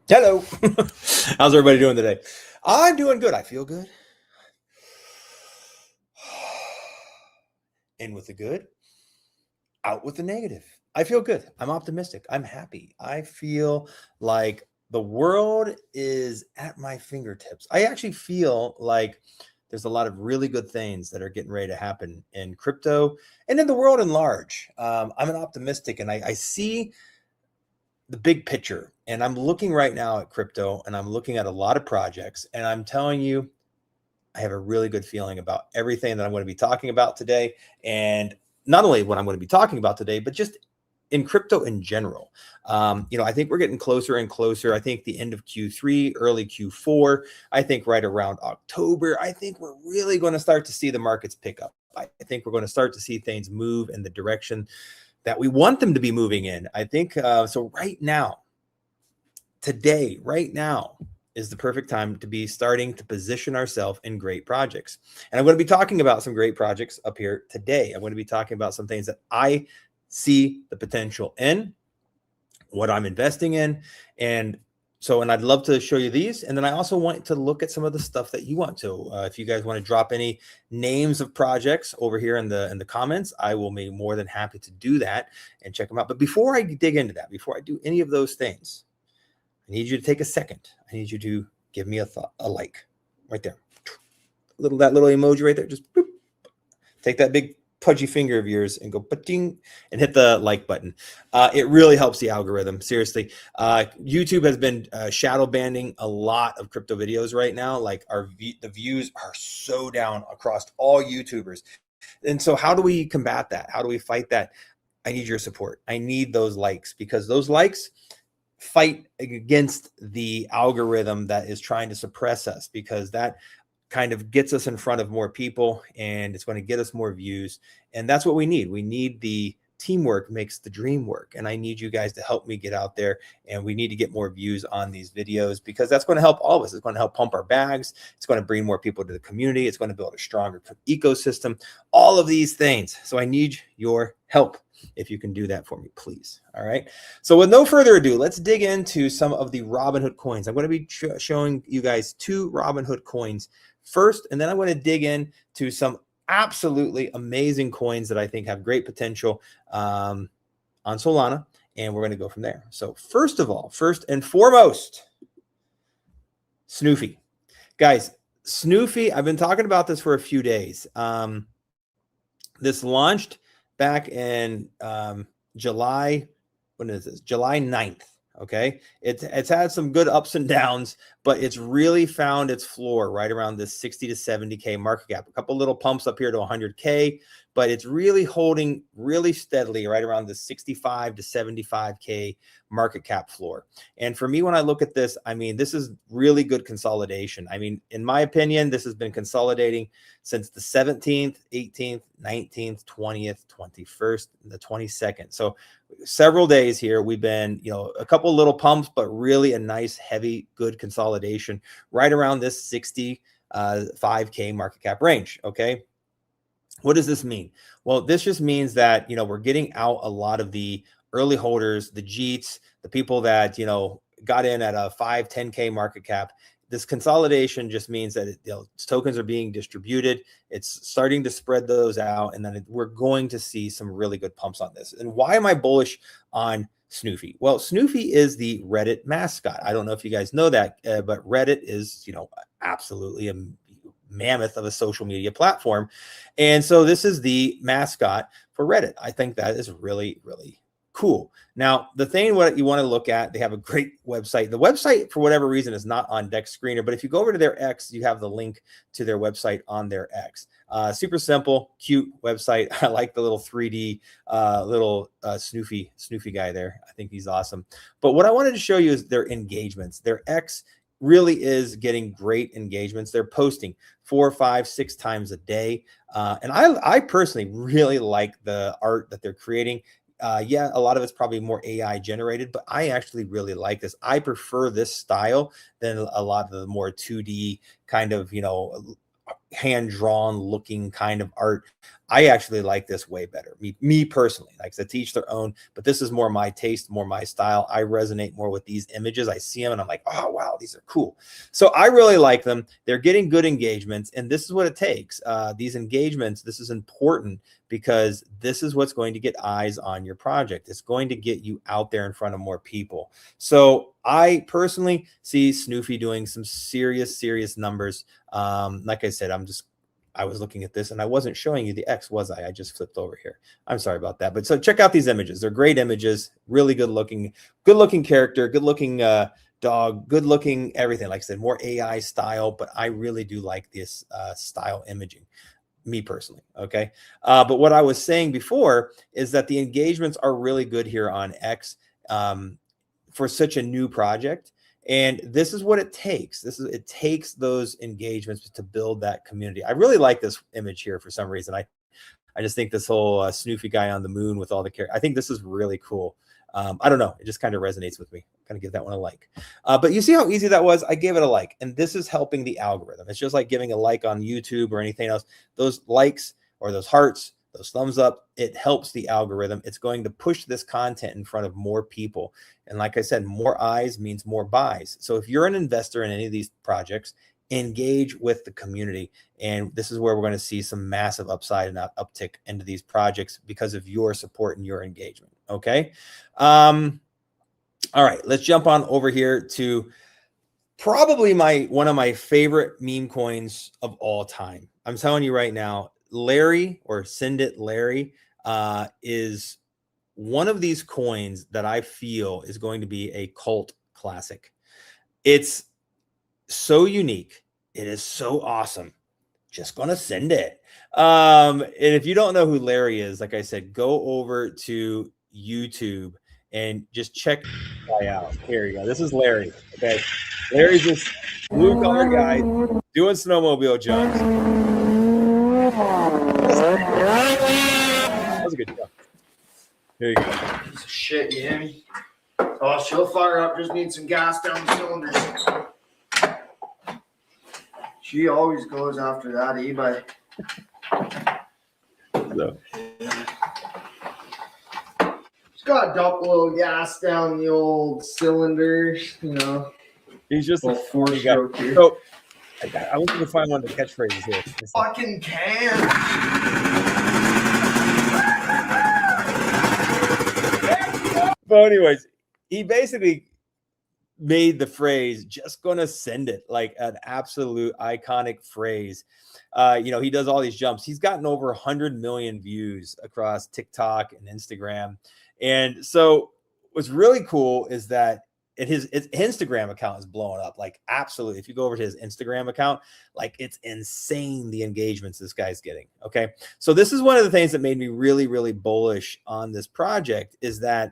Hello. How's everybody doing today? I'm doing good. I feel good. In with the good, out with the negative. I feel good. I'm optimistic. I'm happy. I feel like the world is at my fingertips. I actually feel like there's a lot of really good things that are getting ready to happen in crypto and in the world in large. I'm an optimistic, and I see the big picture. And I'm looking right now at crypto, and I'm looking at a lot of projects, and I'm telling you, I have a really good feeling about everything that I'm going to be talking about today. And not only what I'm going to be talking about today, but just in crypto in general. I think we're getting closer and closer. I think the end of Q3, early Q4, I think right around October, I think we're really going to start to see the markets pick up. I think we're going to start to see things move in the direction that we want them to be moving in. I think so right now, today, right now, is the perfect time to be starting to position ourselves in great projects. And I'm going to be talking about some great projects up here today. I'm going to be talking about some things that I see the potential in, what I'm investing in. And I'd love to show you these. And then I also want to look at some of the stuff that you want to. If you guys want to drop any names of projects over here in the comments, I will be more than happy to do that and check them out. But before I dig into that, before I do any of those things, I need you to take a second. I need you to give me a like right there. That little emoji right there. Just boop. Take that big pudgy finger of yours and go pa-ding and hit the like button. It really helps the algorithm. Seriously. YouTube has been shadow banning a lot of crypto videos right now. Like the views are so down across all YouTubers. And so how do we combat that? How do we fight that? I need your support. I need those likes, because those likes fight against the algorithm that is trying to suppress us, because that kind of gets us in front of more people and it's going to get us more views. And that's what we need. We need the teamwork makes the dream work. And I need you guys to help me get out there, and we need to get more views on these videos, because that's going to help all of us. It's going to help pump our bags. It's going to bring more people to the community. It's going to build a stronger ecosystem, all of these things. So I need your help. If you can do that for me, please. All right. So with no further ado, let's dig into some of the Robinhood coins. I'm going to be showing you guys 2 Robinhood coins first, and then I'm going to dig into some absolutely amazing coins that I think have great potential on Solana, and we're going to go from there. So first and foremost, SNOOFI. Guys, SNOOFI, I've been talking about this for a few days. This launched back in July, when is this? July 9th. Okay. It's had some good ups and downs, but it's really found its floor right around this 60 to 70K market cap. A couple little pumps up here to 100K, but it's really holding really steadily right around the 65 to 75K market cap floor. And for me, when I look at this, I mean, this is really good consolidation. I mean, in my opinion, this has been consolidating since the 17th, 18th, 19th, 20th, 21st, and the 22nd. So several days here, we've been, a couple little pumps, but really a nice, heavy, good consolidation right around this 65K market cap range. Okay. What does this mean? Well, this just means that, we're getting out a lot of the early holders, the JEETs, the people that, got in at a 5, 10K market cap. This consolidation just means that tokens are being distributed. It's starting to spread those out, and then we're going to see some really good pumps on this. And why am I bullish on SNOOFI? Well, SNOOFI is the Reddit mascot. I don't know if you guys know that, but Reddit is, absolutely a mammoth of a social media platform. And so this is the mascot for Reddit. I think that is really, really cool. Now, the thing what you want to look at, they have a great website. The website, for whatever reason, is not on Dex Screener, but if you go over to their X, you have the link to their website on their X. Super simple, cute website. I like the little 3D little SNOOFI guy there. I think he's awesome. But what I wanted to show you is their engagements. Their X really is getting great engagements. They're posting 4, 5, 6 times a day. And I personally really like the art that they're creating. Yeah, a lot of it's probably more AI generated, but I actually really like this. I prefer this style than a lot of the more 2D kind of, hand-drawn looking kind of art. I actually like this way better. Me personally, like to each their own, but this is more my taste, more my style. I resonate more with these images. I see them and I'm like, oh, wow, these are cool. So I really like them. They're getting good engagements, and this is what it takes. These engagements, this is important because this is what's going to get eyes on your project. It's going to get you out there in front of more people. So I personally see SNOOFI doing some serious numbers. Like I said, I was looking at this and I wasn't showing you the X, was I? I just flipped over here. I'm sorry about that. But so check out these images. They're great images, really good looking character, good looking dog, good looking everything. Like I said, more AI style, but I really do like this style imaging, me personally. Okay. But what I was saying before is that the engagements are really good here on X for such a new project. And this is what it takes. It takes those engagements to build that community. I really like this image here for some reason. I just think this whole SNOOFI guy on the moon with all the characters, I think this is really cool. I don't know. It just kind of resonates with me. Kind of give that one a like. But you see how easy that was? I gave it a like. And this is helping the algorithm. It's just like giving a like on YouTube or anything else. Those likes or those hearts, those thumbs up, it helps the algorithm. It's going to push this content in front of more people. And like I said, more eyes means more buys. So if you're an investor in any of these projects, engage with the community. And this is where we're going to see some massive upside and uptick into these projects because of your support and your engagement. Okay. All right, let's jump on over here to probably one of my favorite meme coins of all time. I'm telling you right now, Larry, or Send It Larry, is one of these coins that I feel is going to be a cult classic. It's so unique. It is so awesome. Just going to send it. And if you don't know who Larry is, like I said, go over to YouTube and just check this guy out. Here you go. This is Larry. Okay. Larry's this blue collar guy doing snowmobile jumps. That was a good jump. Here you go. Piece of shit, you hear me? Oh, she'll fire up. Just need some gas down the cylinders. She always goes after that e-bike. So. She's got to dump a little gas down the old cylinders, you know. He's just a four-stroke here. So, I want you to find one of the catchphrases here. Fucking can. But anyways, he basically made the phrase "just gonna send it" like an absolute iconic phrase. You know, he does all these jumps. He's gotten over 100 million views across TikTok and Instagram. And so what's really cool is that his Instagram account is blowing up, like absolutely. If you go over to his Instagram account, like it's insane the engagements this guy's getting. Okay. So this is one of the things that made me really bullish on this project, is that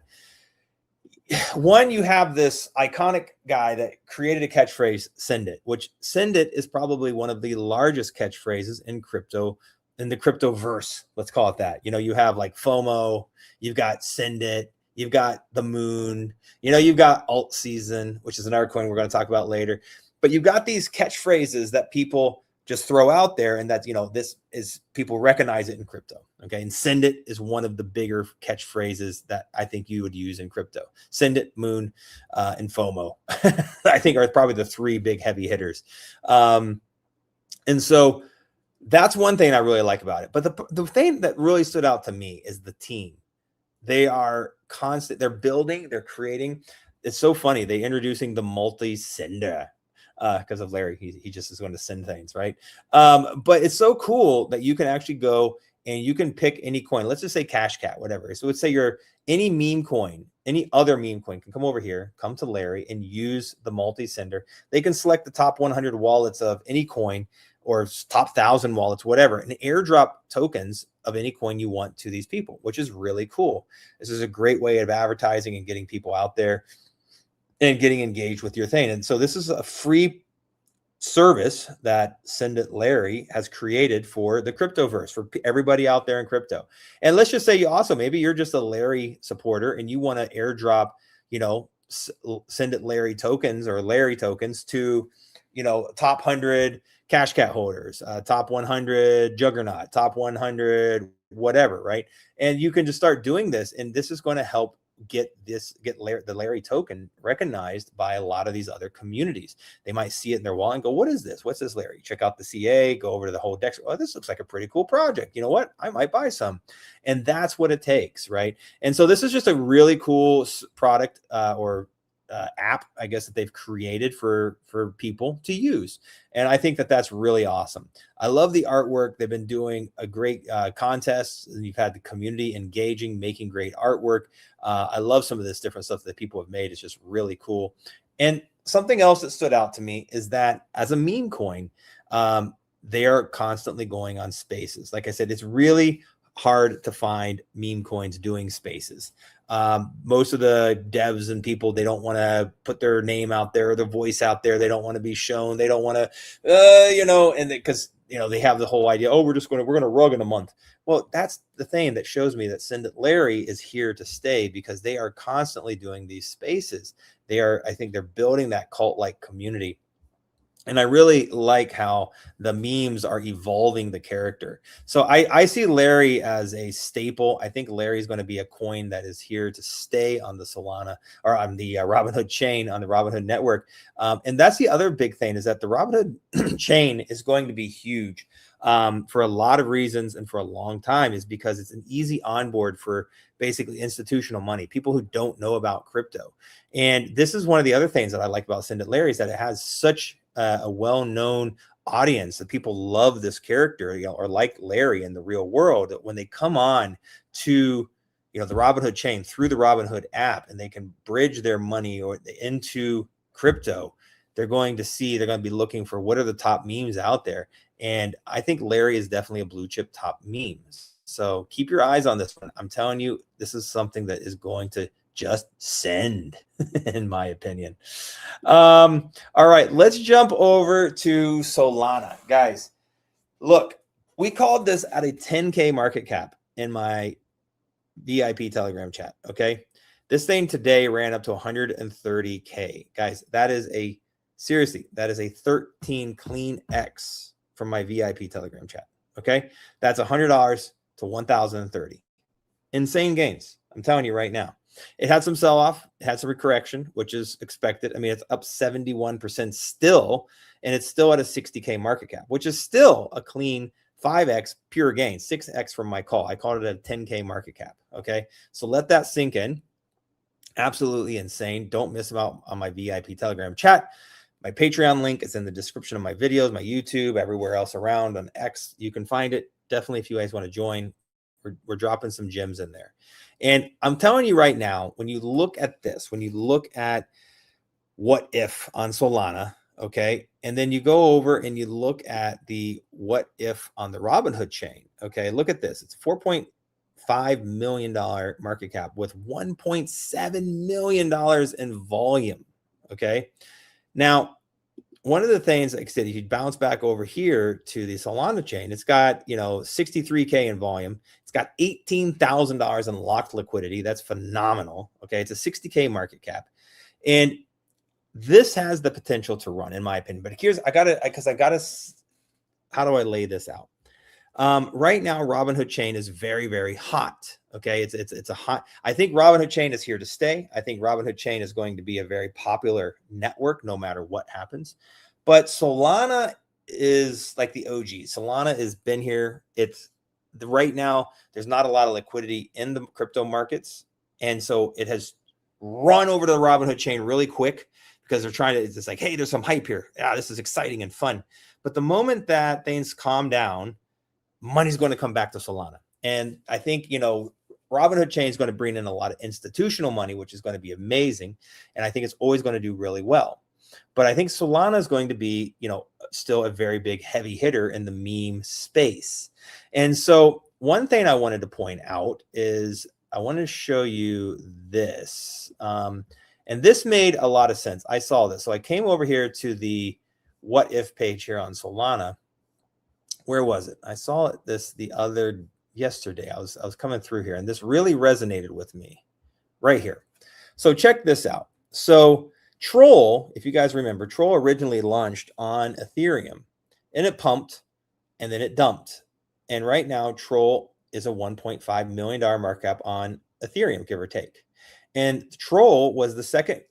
one, you have this iconic guy that created a catchphrase, "Send it," which "send it" is probably one of the largest catchphrases in crypto, in the crypto verse. Let's call it that. You know, you have like FOMO, you've got "Send it," you've got the moon, you know, you've got ALTSZN, which is another coin we're going to talk about later. But you've got these catchphrases that people just throw out there, and that, you know, this is, people recognize it in crypto. Okay. And "send it" is one of the bigger catchphrases that I think you would use in crypto. "Send it," moon, and FOMO, I think are probably the three big heavy hitters. And so that's one thing I really like about it. But the thing that really stood out to me is the team. They are constant. They're building, they're creating. It's so funny. They introducing the multi-sender because of Larry. He just is going to send things, right? But it's so cool that you can actually go and you can pick any coin. Let's just say Cash Cat, whatever. So let's say you're any meme coin, any other meme coin can come over here, come to Larry and use the multi-sender. They can select the top 100 wallets of any coin or top 1,000 wallets, whatever, and airdrop tokens of any coin you want to these people, which is really cool. This is a great way of advertising and getting people out there and getting engaged with your thing. And so this is a free service that Send It Larry has created for the cryptoverse, for everybody out there in crypto. And let's just say you also, maybe you're just a Larry supporter and you want to airdrop, you know, Send It Larry tokens or Larry tokens to, you know, top 100 cash cat holders, top 100 juggernaut, top 100 whatever, right? And you can just start doing this, and this is going to help get the Larry token recognized by a lot of these other communities. They might see it in their wallet and go, what is this? What's this, Larry? Check out the CA, go over to the whole deck. Oh, this looks like a pretty cool project. You know what? I might buy some. And that's what it takes, right? And so this is just a really cool product or app, I guess, that they've created for people to use. And I think that that's really awesome. I love the artwork. They've been doing a great contest. You've had the community engaging, making great artwork. I love some of this different stuff that people have made. It's just really cool. And something else that stood out to me is that as a meme coin, they are constantly going on spaces. Like I said, it's really hard to find meme coins doing spaces. Most of the devs and people, they don't want to put their name out there or their voice out there. They don't want to be shown. They don't want to, and because, they have the whole idea, oh, we're going to rug in a month. Well, that's the thing that shows me that Send It Larry is here to stay, because they are constantly doing these spaces. I think they're building that cult-like community. And I really like how the memes are evolving the character. So I see Larry as a staple. I think Larry is going to be a coin that is here to stay on the Solana, or on the Robinhood chain, on the Robinhood network. And that's the other big thing, is that the Robinhood chain is going to be huge for a lot of reasons, and for a long time, is because it's an easy onboard for basically institutional money, people who don't know about crypto. And this is one of the other things that I like about Send It Larry, is that it has such a well-known audience, that people love this character, or like Larry in the real world, that when they come on to, the Robinhood chain through the Robinhood app, and they can bridge their money into crypto, they're going to be looking for what are the top memes out there. And I think Larry is definitely a blue chip top memes. So keep your eyes on this one. I'm telling you, this is something that is going to just send, in my opinion. All right, let's jump over to Solana. Guys, look, we called this at a 10K market cap in my VIP Telegram chat, okay? This thing today ran up to 130K. Guys, that is a 13 clean X from my VIP Telegram chat, okay? That's $100 to 1,030. Insane gains, I'm telling you right now. It had some sell-off, it had some correction, which is expected. I mean, it's up 71% still, and it's still at a 60K market cap, which is still a clean 5X pure gain, 6X from my call. I called it a 10K market cap, okay? So let that sink in. Absolutely insane. Don't miss out on my VIP Telegram chat. My Patreon link is in the description of my videos, my YouTube, everywhere else around on X. You can find it. Definitely, if you guys want to join, we're dropping some gems in there. And I'm telling you right now, when you look at this, when you look at what if on Solana, okay, and then you go over and you look at the what if on the Robinhood chain, okay, look at this. It's $4.5 million market cap with $1.7 million in volume, okay? Now, one of the things, like I said, if you bounce back over here to the Solana chain, it's got, 63K in volume. It's got $18,000 in locked liquidity. That's phenomenal. Okay. It's a 60K market cap. And this has the potential to run, in my opinion. But how do I lay this out? Right now, Robinhood chain is very, very hot. Okay. It's a hot, I think Robinhood chain is here to stay. I think Robinhood chain is going to be a very popular network, no matter what happens. But Solana is like the OG. Solana has been here. Right now, there's not a lot of liquidity in the crypto markets. And so it has run over to the Robinhood chain really quick, because they're trying to, it's like, hey, there's some hype here. Yeah, this is exciting and fun. But the moment that things calm down, money's going to come back to Solana. And I think, Robinhood chain is going to bring in a lot of institutional money, which is going to be amazing. And I think it's always going to do really well. But I think Solana is going to be, still a very big heavy hitter in the meme space. And so one thing I wanted to point out is I want to show you this. And this made a lot of sense. I saw this. So I came over here to the what if page here on Solana. Where was it? I saw this yesterday. I was coming through here, and this really resonated with me right here. So check this out. So Troll, if you guys remember, Troll originally launched on Ethereum, and it pumped, and then it dumped. And right now, Troll is a $1.5 million market cap on Ethereum, give or take. And Troll was the second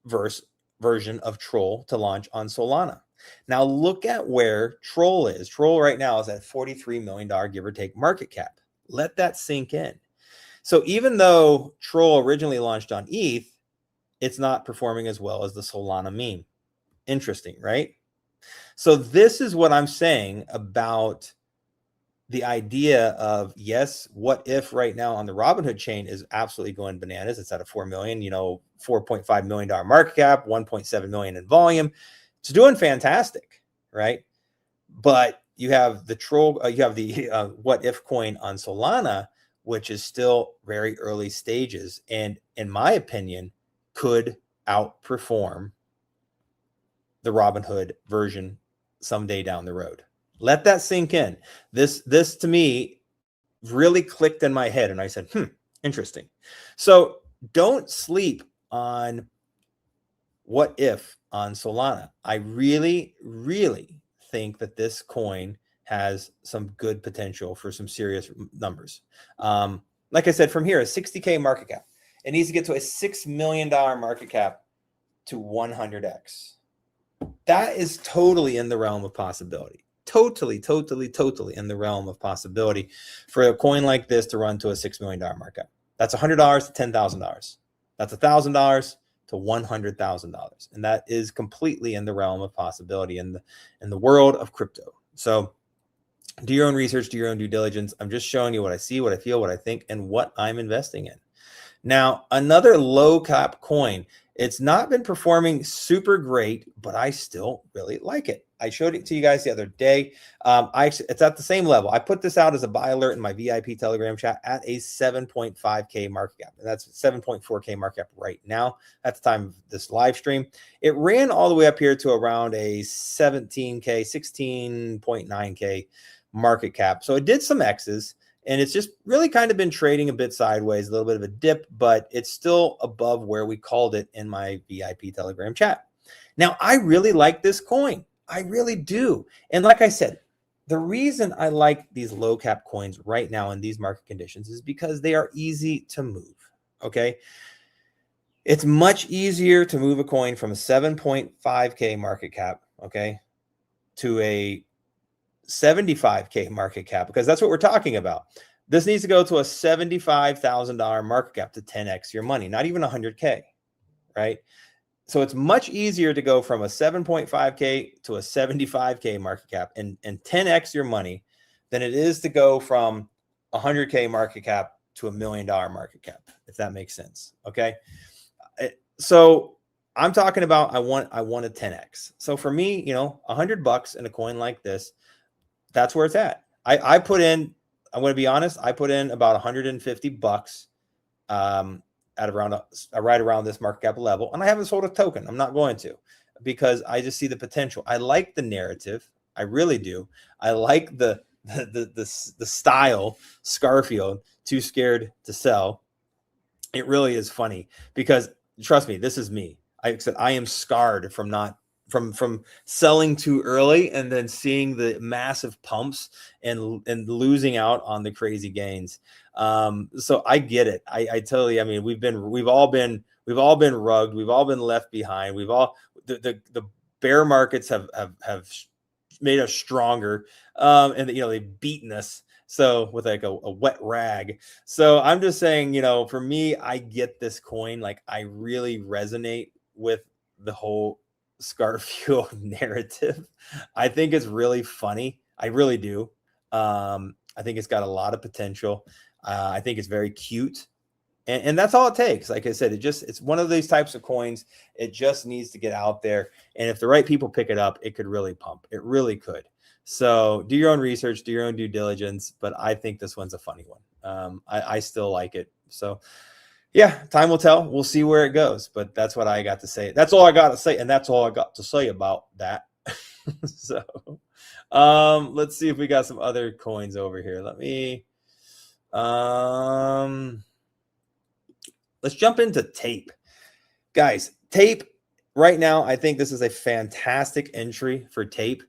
version of Troll to launch on Solana. Now look at where Troll is. Troll right now is at $43 million, give or take, market cap. Let that sink in. So even though Troll originally launched on ETH, it's not performing as well as the Solana meme. Interesting, right? So this is what I'm saying about the idea of, yes, what if right now on the Robinhood chain is absolutely going bananas. It's at a 4 million, $4.5 million market cap, 1.7 million in volume. It's doing fantastic, right? But you have the Troll, you have the what if coin on Solana, which is still very early stages, and in my opinion, could outperform the Robinhood version someday down the road. Let that sink in. This to me really clicked in my head, and I said, interesting. So don't sleep on what if on Solana. I really, really think that this coin has some good potential for some serious numbers. Like I said, from here, a 60K market cap. It needs to get to a $6 million market cap to 100x. That is totally in the realm of possibility. Totally in the realm of possibility for a coin like this to run to a $6 million market. That's $100 to $10,000. That's $1,000 to $100,000, and that is completely in the realm of possibility in the world of crypto. So, do your own research, do your own due diligence. I'm just showing you what I see, what I feel, what I think, and what I'm investing in. Now, another low cap coin. It's not been performing super great, but I still really like it. I showed it to you guys the other day. It's at the same level. I put this out as a buy alert in my VIP Telegram chat at a 7.5K market cap. And that's 7.4K market cap right now at the time of this live stream. It ran all the way up here to around a 17K, 16.9K market cap. So it did some X's. And it's just really kind of been trading a bit sideways, a little bit of a dip, but it's still above where we called it in my VIP Telegram chat. Now, I really like this coin. I really do. And like I said, the reason I like these low cap coins right now in these market conditions is because they are easy to move. Okay. It's much easier to move a coin from a 7.5K market cap, okay, to a 75K market cap, because that's what we're talking about. This needs to go to a $75,000 market cap to 10x your money, not even 100K, right? So it's much easier to go from a 7.5K to a 75K market cap and 10x your money than it is to go from 100K market cap to $1 million market cap, if that makes sense. Okay. So I'm talking about, I want a 10x. So for me, $100 in a coin like this, that's where it's at. I put in, I'm going to be honest, I put in about $150 at around right around this market cap level, and I haven't sold a token. I'm not going to, because I just see the potential. I like the narrative. I really do. I like the style, Scarfield, too scared to sell. It really is funny because, trust me, this is me. I said I am scarred from not from selling too early and then seeing the massive pumps and losing out on the crazy gains. So I get it. I totally, I mean, we've all been rugged. We've all been left behind. The bear markets have made us stronger. And they've beaten us. So with like a wet rag. So I'm just saying, for me, I get this coin. Like, I really resonate with the whole Scarfield narrative. I think it's really funny. I really do. I think it's got a lot of potential. I think it's very cute. And that's all it takes. Like I said, it's one of these types of coins. It just needs to get out there. And if the right people pick it up, it could really pump. It really could. So do your own research, do your own due diligence. But I think this one's a funny one. I still like it. So yeah, time will tell. We'll see where it goes. But that's what I got to say. That's all I got to say. And that's all I got to say about that. So let's see if we got some other coins over here. Let's jump into tape. Guys, tape right now, I think this is a fantastic entry for tape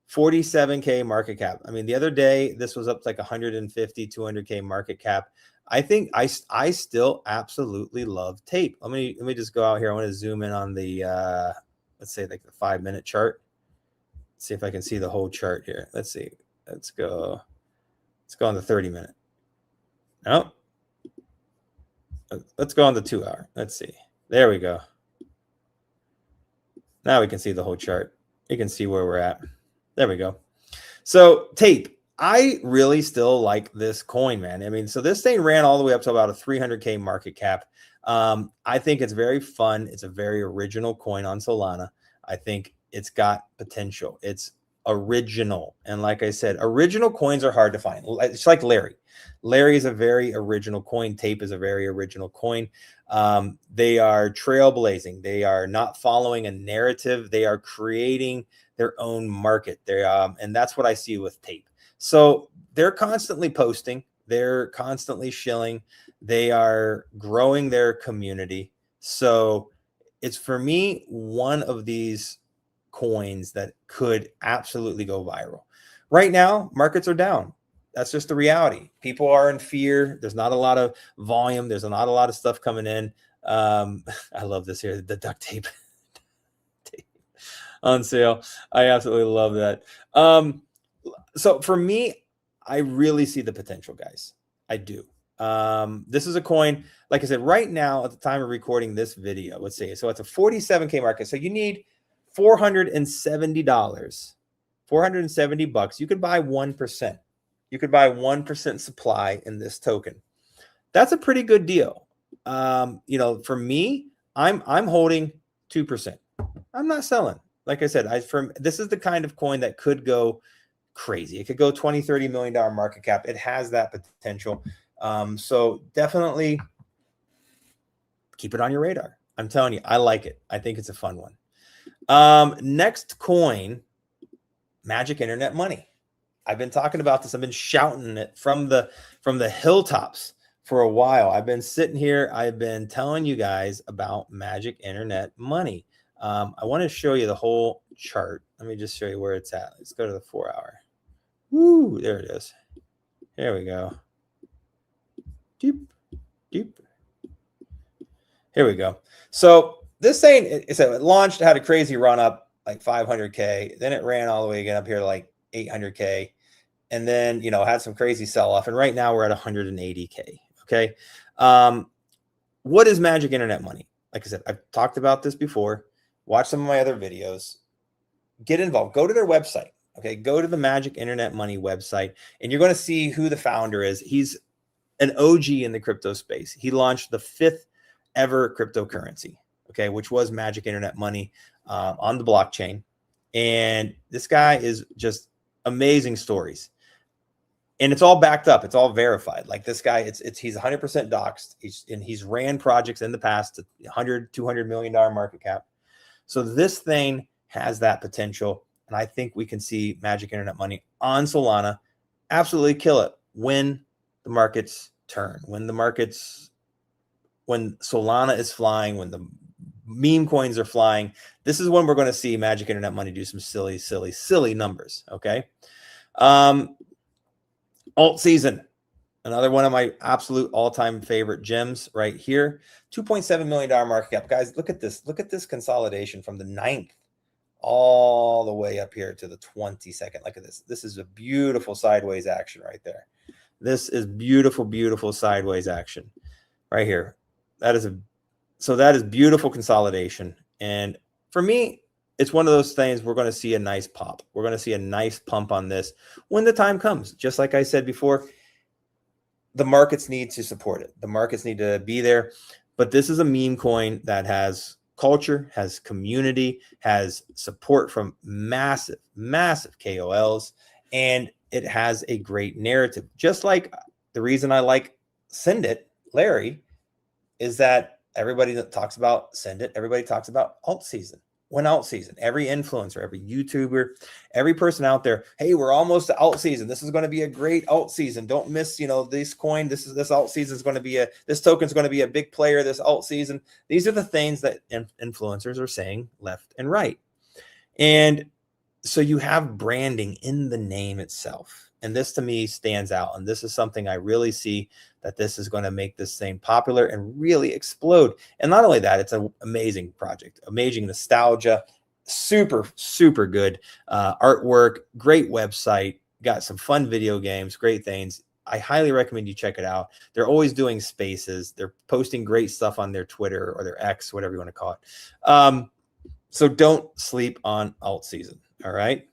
47K market cap. I mean, the other day, this was up to like 150, 200K market cap. I think I still absolutely love tape. Let me just go out here. I want to zoom in on the, let's say like the 5-minute chart. Let's see if I can see the whole chart here. Let's see. Let's go on the 30-minute. No. Let's go on the 2-hour. Let's see. There we go. Now we can see the whole chart. You can see where we're at. There we go. So tape, I really still like this coin, man. I mean, so this thing ran all the way up to about a 300K market cap. I think it's very fun. It's a very original coin on Solana. I think it's got potential. It's original. And like I said, original coins are hard to find. It's like Larry. Larry is a very original coin. Tape is a very original coin. They are trailblazing. They are not following a narrative. They are creating their own market. And that's what I see with tape. So they're constantly posting. They're constantly shilling. They are growing their community. So it's, for me, one of these coins that could absolutely go viral. Right now, markets are down. That's just the reality. People are in fear. There's not a lot of volume. There's not a lot of stuff coming in. I love this here, the duct tape on sale. I absolutely love that. So for me, I really see the potential, guys. I do. This is a coin, like I said, right now at the time of recording this video, let's see. So it's a 47K market. So you need $470, 470 bucks. You could buy 1%. You could buy 1% supply in this token. That's a pretty good deal. You know, for me, I'm holding 2%. I'm not selling. Like I said, this is the kind of coin that could go crazy. It could go $20-30 million market cap. It has that potential. So definitely keep it on your radar. I'm telling you, I like it. I think it's a fun one. Next coin, Magic Internet Money. I've been talking about this. I've been shouting it from the hilltops for a while. I've been sitting here. I've been telling you guys about Magic Internet Money. I want to show you the whole chart. Let me just show you where it's at. Let's go to the 4-hour. Woo, there it is. Here we go. Deep. Here we go. So this thing, it launched, had a crazy run up, like 500K. Then it ran all the way again up here to like 800K. And then, you know, had some crazy sell off. And right now we're at 180K. Okay. What is Magic Internet Money? Like I said, I've talked about this before. Watch some of my other videos. Get involved. Go to their website. Okay. Go to the Magic Internet Money website, and you're going to see who the founder is. He's an OG in the crypto space. He launched the 5th ever cryptocurrency, okay, which was Magic Internet Money on the blockchain. And this guy is just amazing stories. And it's all backed up. It's all verified. Like this guy, he's 100% doxed. He's ran projects in the past to $100-200 million market cap. So this thing has that potential. And I think we can see Magic Internet Money on Solana absolutely kill it when the markets turn, when Solana is flying, when the meme coins are flying. This is when we're going to see Magic Internet Money do some silly numbers. Okay. ALTSZN, another one of my absolute all-time favorite gems right here. $2.7 million market cap. Guys, look at this. Look at this consolidation from the 9th all the way up here to the 22nd. Look at this. This is a beautiful sideways action right there. This is beautiful sideways action right here. That is beautiful consolidation. And for me, it's one of those things we're going to see a nice pop. We're going to see a nice pump on this when the time comes. Just like I said before, the markets need to support it. The markets need to be there. But this is a meme coin that has culture, has community, has support from massive KOLs, and it has a great narrative. Just like the reason I like Send It, Larry, is that everybody that talks about Send It, everybody talks about ALTSZN. When ALTSZN, every influencer, every YouTuber, every person out there, hey, we're almost to ALTSZN. This is going to be a great ALTSZN. Don't miss, you know, this coin. This ALTSZN is going to be this token is going to be a big player. This ALTSZN. These are the things that influencers are saying left and right. And So you have branding in the name itself. And this to me stands out. And this is something I really see that this is going to make this thing popular and really explode. And not only that, it's an amazing project, amazing nostalgia, super, super good artwork, great website, got some fun video games, great things. I highly recommend you check it out. They're always doing spaces. They're posting great stuff on their Twitter or their X, whatever you want to call it. So don't sleep on ALTSZN. All right.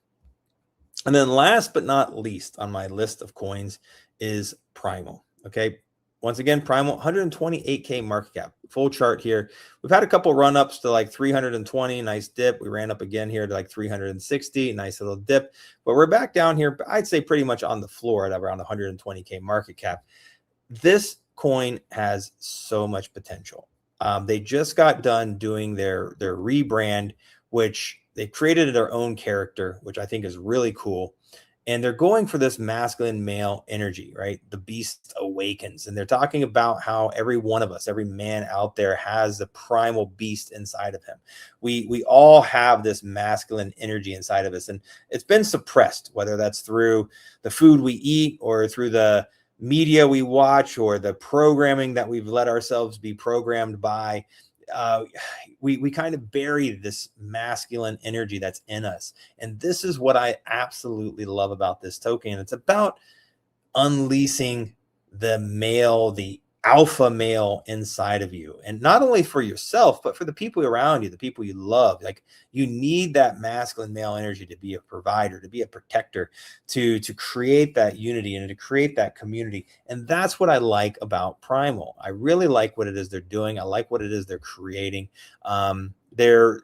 And then last but not least on my list of coins is PRIMAL. Okay. Once again, PRIMAL, 128K market cap, full chart here. We've had a couple run ups to like 320, nice dip. We ran up again here to like 360, nice little dip. But we're back down here, I'd say pretty much on the floor at around 120K market cap. This coin has so much potential. They just got done doing their rebrand, which they created their own character, which I think is really cool. And they're going for this masculine male energy, right? The beast awakens. And they're talking about how every one of us, every man out there has the primal beast inside of him. We all have this masculine energy inside of us. And it's been suppressed, whether that's through the food we eat or through the media we watch or the programming that we've let ourselves be programmed by. We kind of bury this masculine energy that's in us. And this is what I absolutely love about this token. It's about unleashing the male, the alpha male inside of you. And not only for yourself, but for the people around you, the people you love. Like, you need that masculine male energy to be a provider, to be a protector, to create that unity and to create that community. And that's what I like about PRIMAL. I really like what it is they're doing. I like what it is they're creating. They're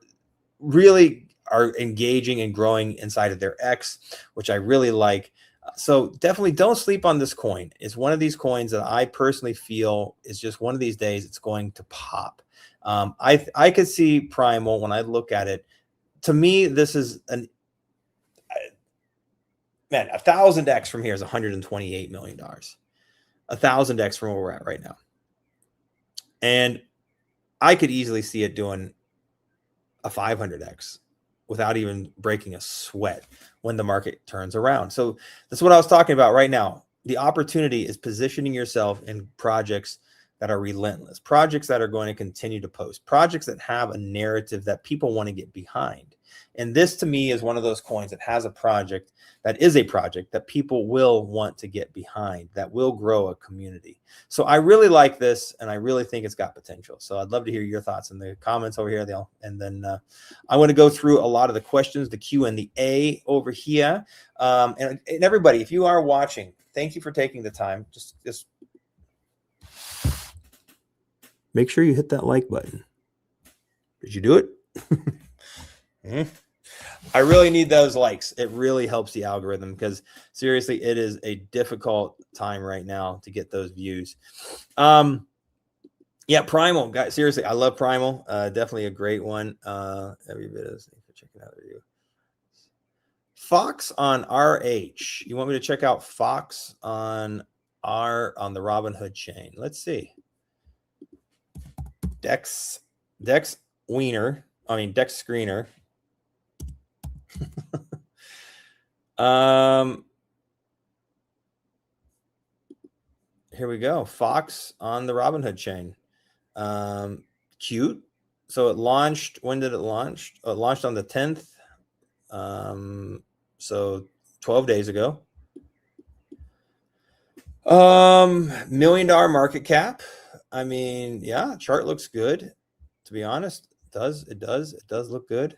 really are engaging and growing inside of their X, which I really like. So definitely don't sleep on this coin. It's one of these coins that I personally feel is just one of these days it's going to pop. I could see PRIMAL when I look at it. To me, this is man, 1,000x from here is $128 million. 1,000x from where we're at right now. And I could easily see it doing a 500x without even breaking a sweat when the market turns around. So that's what I was talking about right now. The opportunity is positioning yourself in projects that are relentless, projects that are going to continue to post, projects that have a narrative that people want to get behind. And this to me is one of those coins that has a project that is a project that people will want to get behind, that will grow a community. So I really like this, and I really think it's got potential. So I'd love to hear your thoughts in the comments over here. And then I want to go through a lot of the questions, the Q and the A over here. And everybody, if you are watching, thank you for taking the time. Just make sure you hit that like button. Did you do it? I really need those likes. It really helps the algorithm, because seriously, it is a difficult time right now to get those views. Yeah, PRIMAL, guys. Seriously, I love PRIMAL. Definitely a great one. Every bit of checking out the review. Fox on RH. You want me to check out Fox on the Robinhood chain? Let's see. Dex Screener. Here we go. Fox on the Robinhood chain. Cute. So it launched. When did it launch? It launched on the 10th. So 12 days ago. $1 million market cap. I mean, yeah, chart looks good. To be honest, it does look good.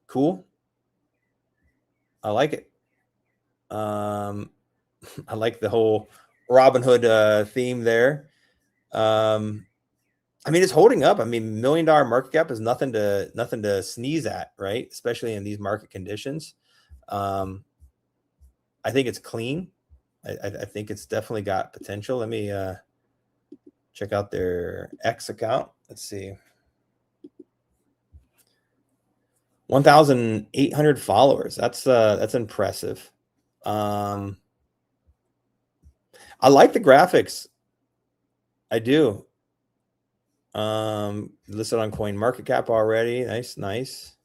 Cool. I like it. I like the whole Robinhood theme there. I mean, it's holding up. I mean, $1 million market cap is nothing to sneeze at, right? Especially in these market conditions. I think it's clean. I think it's definitely got potential. Let me check out their X account. Let's see. 1,800 followers. That's impressive. I like the graphics. I do. Listed on Coin Market Cap already. Nice.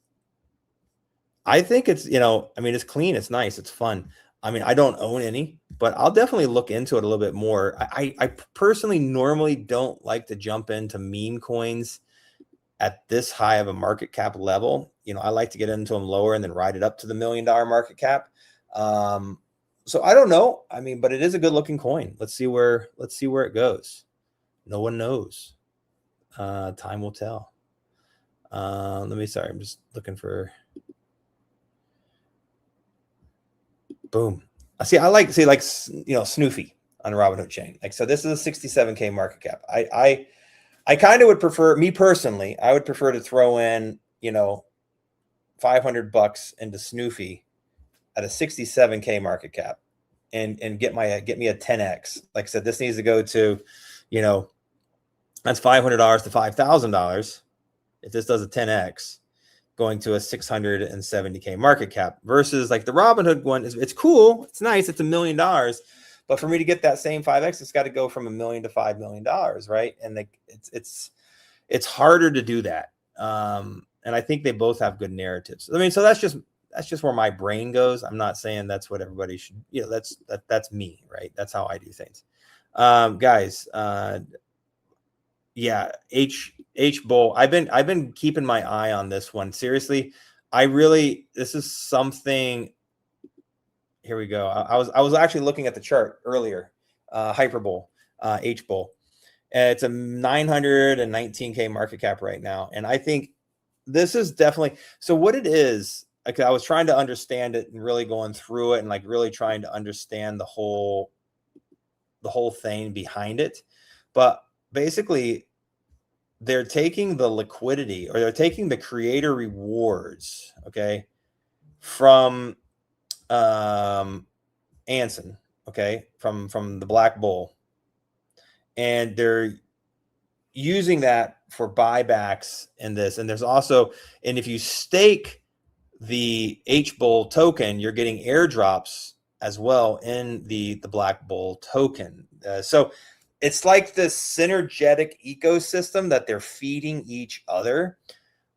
I think it's, I mean, it's clean, it's nice, it's fun. I mean, I don't own any, but I'll definitely look into it a little bit more. I personally normally don't like to jump into meme coins at this high of a market cap level. I like to get into them lower and then ride it up to the $1 million market cap. So I don't know. I mean, but it is a good looking coin. Let's see where it goes. No one knows. Time will tell. Sorry, I'm just looking for. Boom. I like SNOOFI on the Robinhood chain. So this is a 67K market cap. I kind of would prefer, me personally, I would prefer to throw in, $500 into SNOOFI at a 67K market cap and get me a 10x. Like I said, this needs to go to, that's $500 to $5,000. If this does a 10x, going to a 670K market cap versus like the Robinhood one it's cool. It's nice. It's $1 million. But for me to get that same 5x, it's got to go from $1 million to $5 million. Right. And it's harder to do that. And I think they both have good narratives. I mean, so that's just where my brain goes. I'm not saying that's what everybody should, that's me, right? That's how I do things. Guys, yeah, H Bull. I've been keeping my eye on this one. Seriously, this is something. Here we go. I was actually looking at the chart earlier. Hyperbull, H Bull. It's a 919K market cap right now, and I think this is definitely so. What it is, like, I was trying to understand it and really going through it and like really trying to understand the whole thing behind it, but basically they're taking the liquidity, or they're taking the creator rewards, okay, from Anson, okay, from the Black Bull, and they're using that for buybacks in this. And there's also, and if you stake the H Bull token, you're getting airdrops as well in the Black Bull token. So it's like this synergetic ecosystem that they're feeding each other,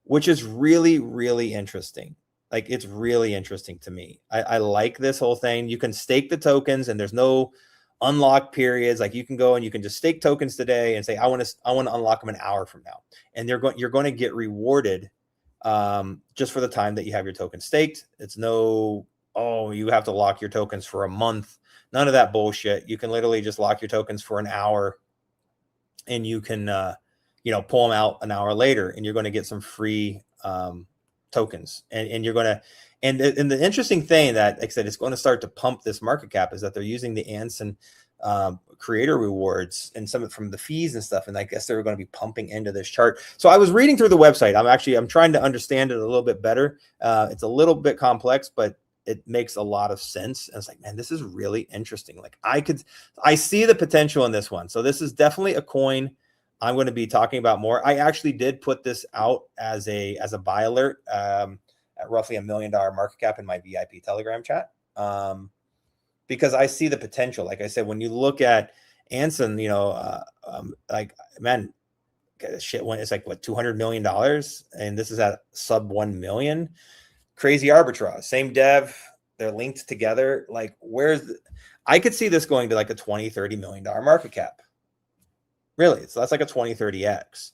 which is really, really interesting. Like, it's really interesting to me. I like this whole thing. You can stake the tokens and there's no unlock periods. Like, you can go and you can just stake tokens today and say, I want to unlock them an hour from now. And you're going to get rewarded just for the time that you have your token staked. It's no, you have to lock your tokens for a month. None of that bullshit. You can literally just lock your tokens for an hour and you can, pull them out an hour later and you're going to get some free tokens. And you're going to, and the interesting thing that, like I said, it's going to start to pump this market cap is that they're using the Anson creator rewards and some from the fees and stuff. And I guess they're going to be pumping into this chart. So I was reading through the website. I'm trying to understand it a little bit better. It's a little bit complex, but it makes a lot of sense. And it's like, man, this is really interesting. Like, I see the potential in this one. So this is definitely a coin I'm going to be talking about more. I actually did put this out as a buy alert at roughly $1 million market cap in my VIP Telegram chat, because I see the potential. Like I said, when you look at Anson, like, man, shit, when it's like what, $200 million, and this is at sub 1 million. Crazy arbitrage. Same dev, they're linked together. Like, I could see this going to like a $20-30 million market cap. Really. So that's like a 20-30x.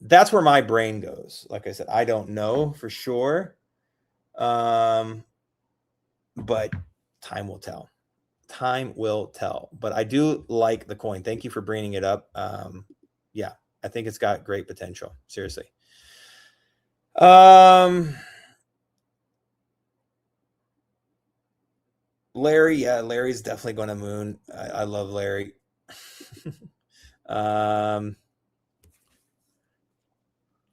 That's where my brain goes. Like I said, I don't know for sure. But time will tell. Time will tell. But I do like the coin. Thank you for bringing it up. Yeah, I think it's got great potential. Seriously. Larry, yeah, Larry's definitely going to moon. I love Larry.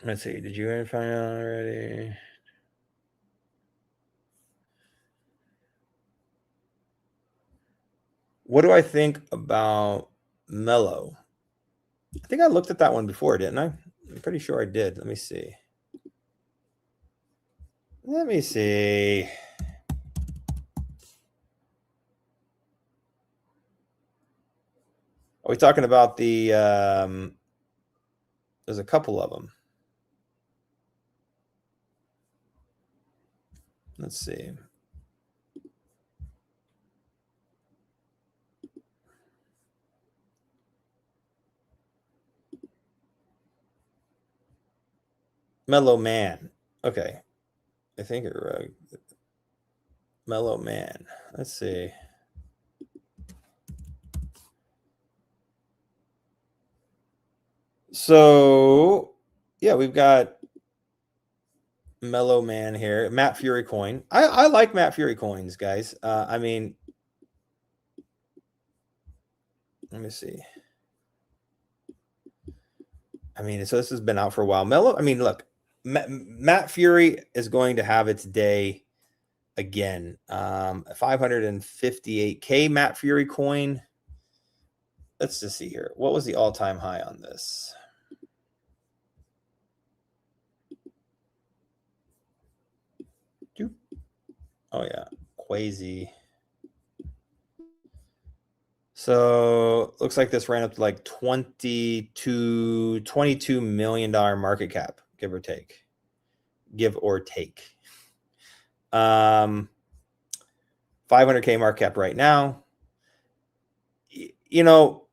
Let's see. Did you find out already? What do I think about Mellow? I think I looked at that one before, didn't I? I'm pretty sure I did. Let me see. Let me see. Are we talking about the, there's a couple of them. Let's see. Mellow Man. Okay. I think it right. Mellow Man. Let's see. So, yeah, we've got Mellow Man here. Matt Fury coin. I like Matt Fury coins, guys. I mean, let me see. I mean, so this has been out for a while. Mellow, I mean, look, Matt Fury is going to have its day again. 558K Matt Fury coin. Let's just see here. What was the all-time high on this? Oh, yeah. Quasi. So looks like this ran up to like $22 million market cap, give or take. 500K market cap right now. You know,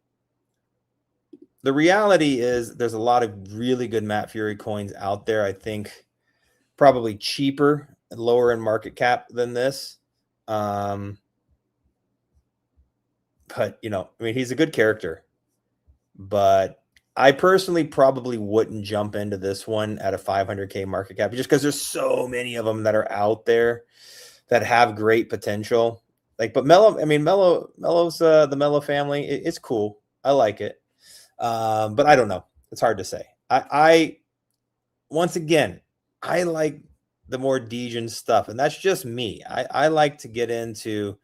the reality is there's a lot of really good Matt Fury coins out there. I think probably cheaper and lower in market cap than this. But, you know, I mean, he's a good character. But I personally probably wouldn't jump into this one at a 500K market cap just because there's so many of them that are out there that have great potential. Like, but Mellow, I mean, Mellow's the Mellow family. It's cool. I like it. But I don't know. It's hard to say. I once again, I like the more Degen stuff, and that's just me. I like to get into,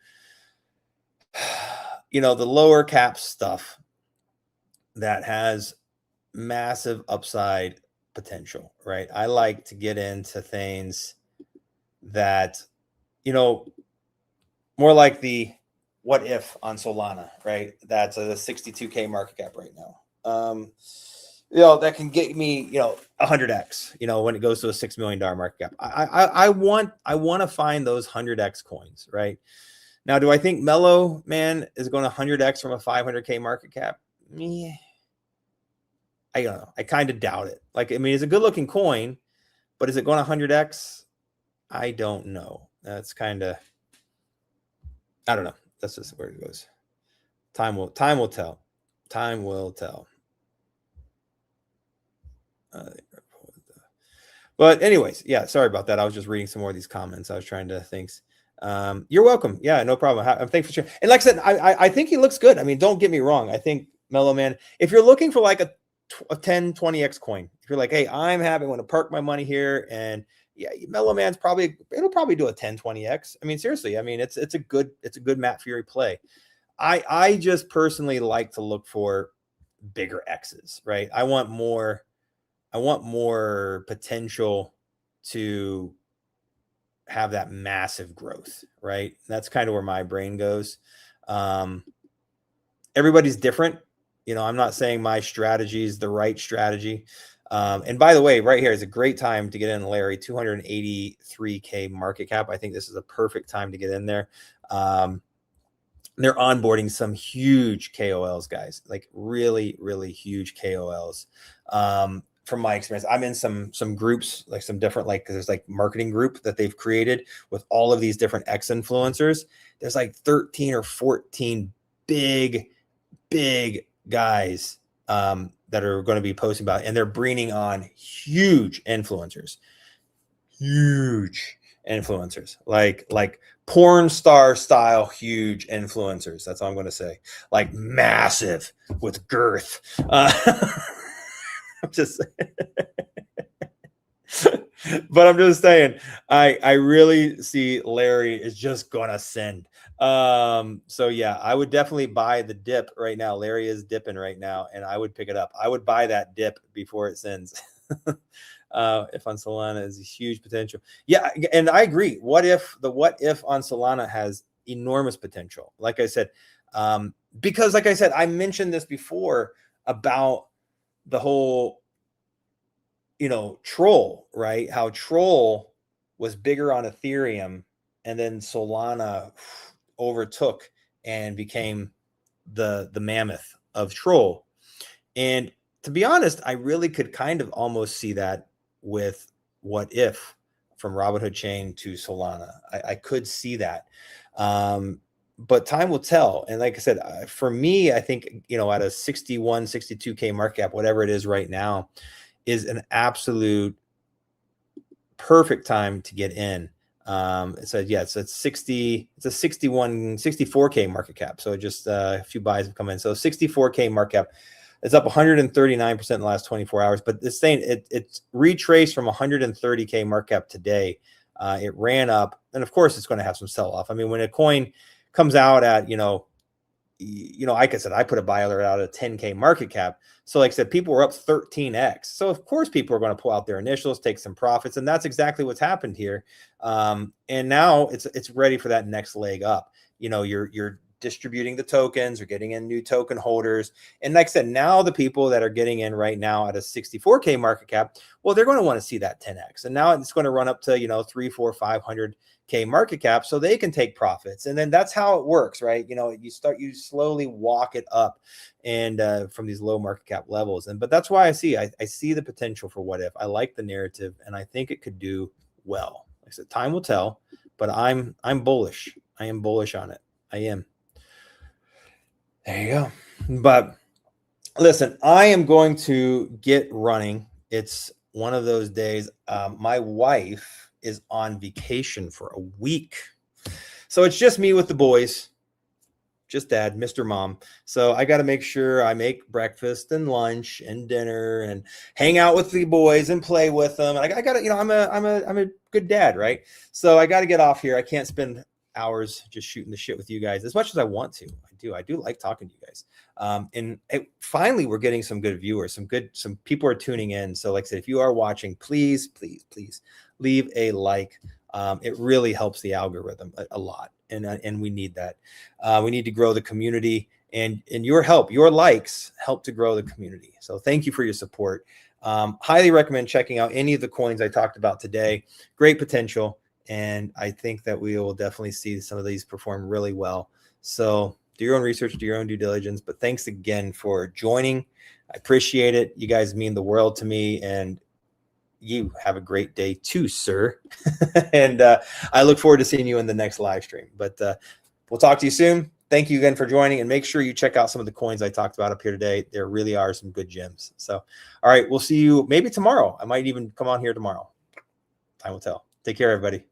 you know, the lower cap stuff that has massive upside potential, right? I like to get into things that, you know, more like the what if on Solana, right? That's a 62K market cap right now. You know, that can get me, you know, 100x, you know, when it goes to a $6 million market cap. I want to find those 100x coins, right? Now, do I think Mellow Man is going to 100x from a 500K market cap? Yeah. I don't know. I kind of doubt it. Like, I mean, it's a good looking coin, but is it going to 100x? I don't know. That's kind of, I don't know. That's just where it goes. Time will tell. Time will tell. But anyways, yeah, sorry about that. I was just reading some more of these comments. I was trying to thanks. You're welcome. Yeah, no problem. Thanks for sharing. And like I said, I think he looks good. I mean, don't get me wrong. I think Mellow Man, if you're looking for like a 10, 20x coin, if you're like, hey, I'm having to park my money here, and yeah, Mellow Man's it'll probably do a 10, 20x. I mean, seriously, I mean, it's a good Matt Fury play. I just personally like to look for bigger X's, right? I want more potential to have that massive growth, right? That's kind of where my brain goes. Everybody's different. You know, I'm not saying my strategy is the right strategy. And by the way, right here is a great time to get in, Larry. 283K market cap. I think this is a perfect time to get in there. They're onboarding some huge KOLs, guys, like really, really huge KOLs. From my experience, I'm in some groups, like some different, like, cause there's like marketing group that they've created with all of these different X influencers. There's like 13 or 14 big guys that are going to be posting about it, and they're bringing on huge influencers, like porn star style huge influencers. That's all I'm going to say. Like massive with girth. I'm just but I'm just saying, I really see Larry is just gonna send. So yeah, I would definitely buy the dip right now. Larry is dipping right now, and I would pick it up. I would buy that dip before it sends. If on Solana is a huge potential. Yeah, and I agree. What if on Solana has enormous potential? Like I said, because like I said, I mentioned this before about the whole, you know, troll, right? How troll was bigger on Ethereum, and then Solana overtook and became the mammoth of Troll. And to be honest, I really could kind of almost see that with What If, from Robinhood Chain to Solana. I could see that. But time will tell. And like I said, for me, I think, at a 61, 62K market cap, whatever it is right now, is an absolute perfect time to get in. So yeah, it's a 64K market cap. So just a few buys have come in. So 64K market cap. It's up 139% in the last 24 hours, but this thing, it's retraced from 130K market cap today. It ran up, and of course it's going to have some sell off. I mean, when a coin comes out at, like I said, I put a buy alert out at 10K market cap. So like I said, people were up 13X. So of course people are going to pull out their initials, take some profits. And that's exactly what's happened here. And now it's ready for that next leg up. You're distributing the tokens or getting in new token holders. And like I said, now the people that are getting in right now at a 64K market cap, well, they're going to want to see that 10X. And now it's going to run up to, 300, 400, 500K market cap so they can take profits. And then that's how it works, right? You slowly walk it up and from these low market cap levels. But that's why I see the potential for What If. I like the narrative, and I think it could do well. Like I said, time will tell, but I'm bullish. I am bullish on it. I am. There you go. But listen, I am going to get running. It's one of those days. My wife is on vacation for a week. So it's just me with the boys, just dad, Mr. Mom. So I got to make sure I make breakfast and lunch and dinner and hang out with the boys and play with them. I got to, I'm a good dad, right? So I got to get off here. I can't spend hours just shooting the shit with you guys as much as I want to. I do like talking to you guys. And finally, we're getting some good viewers, some people are tuning in. So like I said, if you are watching, please leave a like. It really helps the algorithm a lot. And we need that. We need to grow the community, and your help, your likes help to grow the community. So thank you for your support. Highly recommend checking out any of the coins I talked about today. Great potential. And I think that we will definitely see some of these perform really well. So do your own research, do your own due diligence. But thanks again for joining. I appreciate it. You guys mean the world to me, and you have a great day too, sir. And I look forward to seeing you in the next live stream. But we'll talk to you soon. Thank you again for joining, and make sure you check out some of the coins I talked about up here today. There really are some good gems. So, all right, we'll see you maybe tomorrow. I might even come on here tomorrow. Time will tell. Take care, everybody.